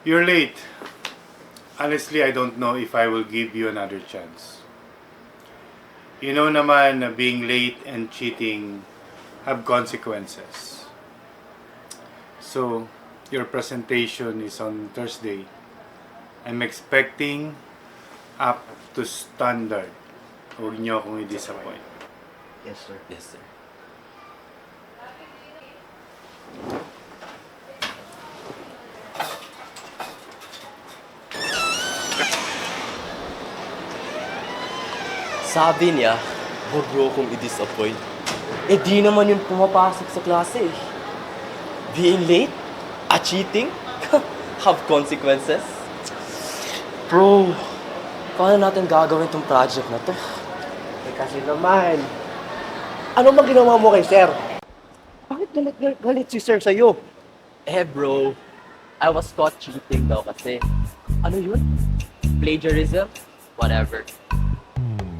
You're late. Honestly, I don't know if I will give you another chance. You know naman na being late and cheating have consequences. So, your presentation is on Thursday. I'm expecting up to standard. Huwag niyo akong i-disappoint. Yes, sir. Yes, sir. Sabi niya, huwag mo akong i-disappoint. Eh di naman yung pumapasok sa klase eh. Being late? At cheating? Have consequences? Bro, paano natin gagawin tong project na to? Eh kasi naman, ano bang ginawa mo kay sir? Bakit galit si sir sa'yo? Eh bro, I was caught cheating daw kasi. Ano yun? Plagiarism? Whatever.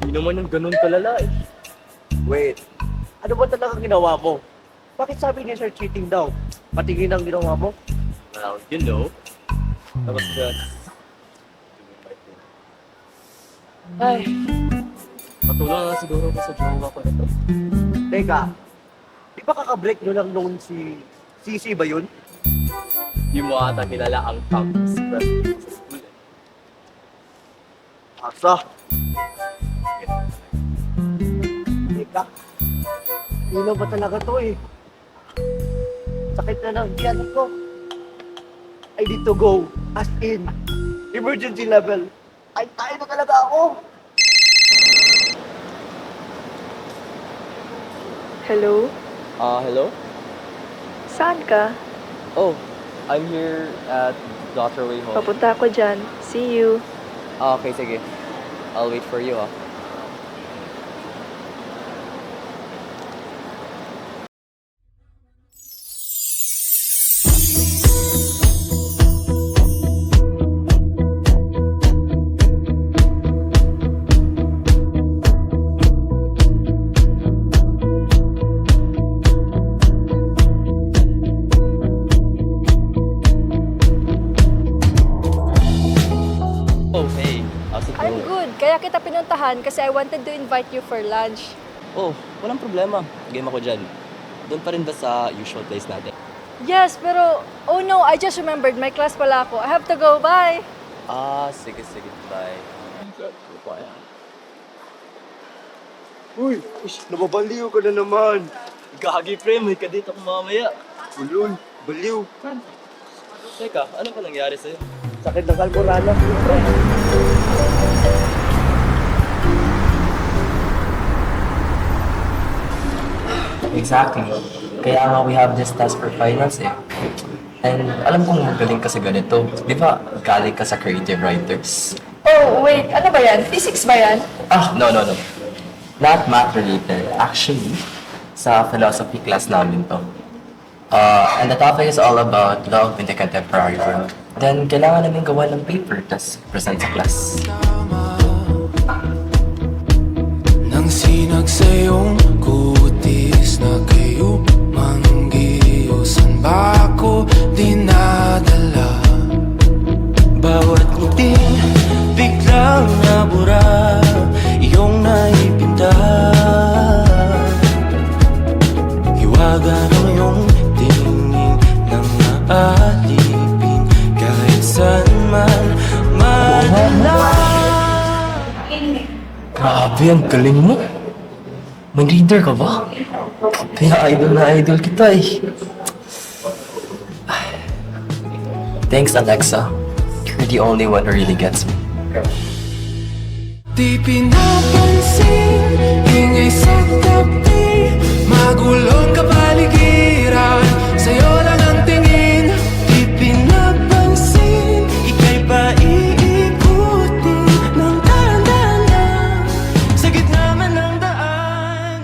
Di naman yung ganun kalala eh. Wait, ano ba talaga ginawa mo? Bakit sabi niya sir cheating daw? Patingin ang ginawa mo? Well, you know, I was just doing my thing. Ay, matulong na siguro ko sa jowa ko nito. Teka, di ba kakabreak nyo lang noon si CC ba yun? Di mo ata kilala ang campus president sa school eh. Asa? Teka, ilaw ba talaga to eh? Sakit na ng tiyan ko. I need to go. As in, emergency level. Ay, tayo na talaga ako. Hello? Hello? Saan ka? Oh, I'm here at Dr. Way Home. Papunta ako dyan. See you. Okay, sige. I'll wait for you, ah. Oh, hey. How's it I'm going? good. Kaya kita pinuntahan kasi I wanted to invite you for lunch. Oh, walang problema. Game ako dyan. Doon pa rin ba sa usual place natin? Yes, pero oh no, I just remembered my class pala ako. I have to go. Bye. Sige, sige. Bye. Uy, nababaliw ka na naman. Gagi, pre. May kadate ako mamaya. Ulol, baliw. Teka, ano pa nangyari sa'yo? Sakit ng kalborana. Exactly. Kaya nga we have this task for finance eh. And alam kong magaling ka sa ganito. Di ba galing ka sa creative writers? Oh, wait. Ano ba yan? Physics ba yan? No. Not math related. Actually, sa philosophy class namin to. And the topic is all about love in the contemporary world. Then, kailangan namin gawa ng paper, tas present sa class. Nang sinag sa iyong kutis na kayo manggiyusan ba ako dinadala? Bawat ngiting biglang nabura iyong naipinta. Hiwaga ng iyong tingin nang naalipin kahit saan man madala. Grabe, ang galing mo. May reader ka ba? Kaya idol na idol kita eh. Thanks, Alexa. You're the only one who really gets me. Di pinapansin, ingay sa tabi, magulong kapaligiran, sa'yo lang ang tingin. Di pinapansin, ika'y paiikutin ng dahan-dahan sa gitna man ng daan.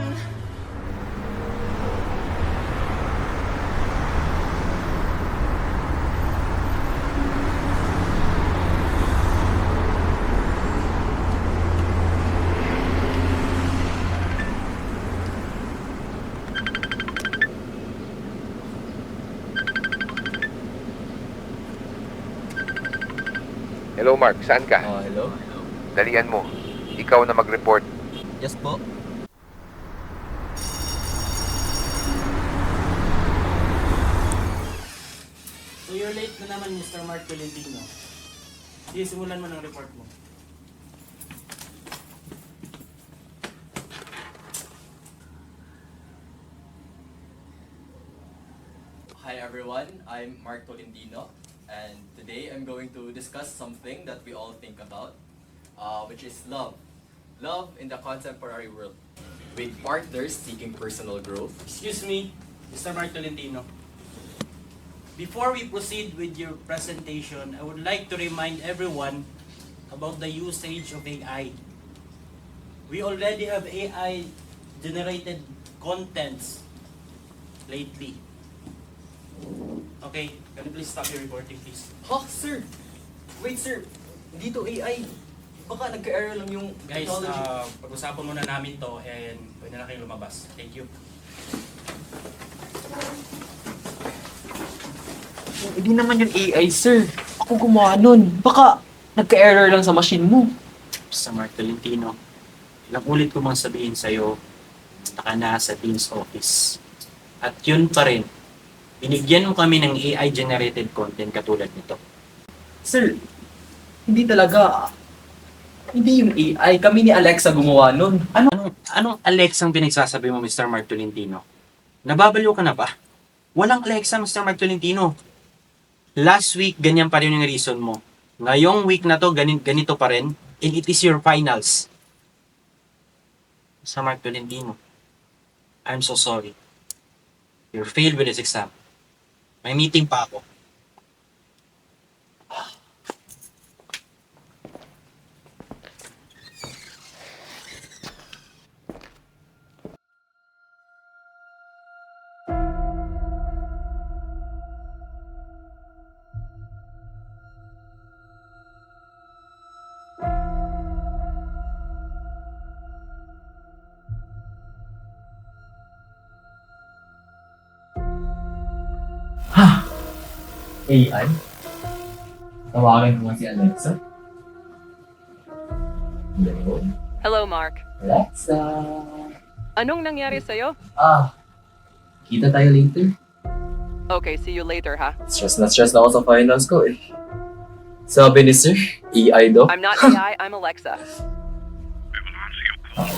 Hello Mark, saan ka? Hello? Dalian mo. Ikaw na mag-report. Yes po. So you're late na naman, Mr. Mark Tolentino. Sige, simulan mo ng report mo. Hi everyone, I'm Mark Tolentino, and today I'm going to discuss something that we all think about, which is love. Love in the contemporary world, with partners seeking personal growth. Excuse me, Mr. Mark Tolentino. Before we proceed with your presentation, I would like to remind everyone about the usage of AI. We already have AI generated contents lately. Okay, can you please stop your reporting, please? Sir! Wait sir, hindi to AI. Baka nagka-error lang yung Guys, technology. pag-usapan muna namin to and pwede na kayong lumabas. Thank you. Hindi naman yun AI, sir. Ako gumawa nun. Baka nagka-error lang sa machine mo. Sa Mark Tolentino, ilang ulit ko mang sabihin sa'yo, punta ka na sa Dean's office. At yun pa rin, binigyan mo kami ng AI-generated content katulad nito. Sir, hindi talaga. Hindi yung AI. Kami ni Alexa gumawa nun. Anong Alexa ang pinagsasabi mo, Mr. Mark Tolentino? Nababaliw ka na ba? Walang Alexa, Mr. Mark Tolentino. Last week, ganyan pa rin yung reason mo. Ngayong week na to, ganito pa rin. And it is your finals. Mr. Mark Tolentino, I'm so sorry. You failed with this exam. May meeting pa ako. AI? Tawagan mo nga si Alexa. Hello? Hello, Mark. Alexa? Anong nangyari sa'yo? Kita tayo later. Okay, see you later, ha? Stress na ako sa finals ko eh. Sabi ni Sir, AI daw. I'm not AI, I'm Alexa. Ah,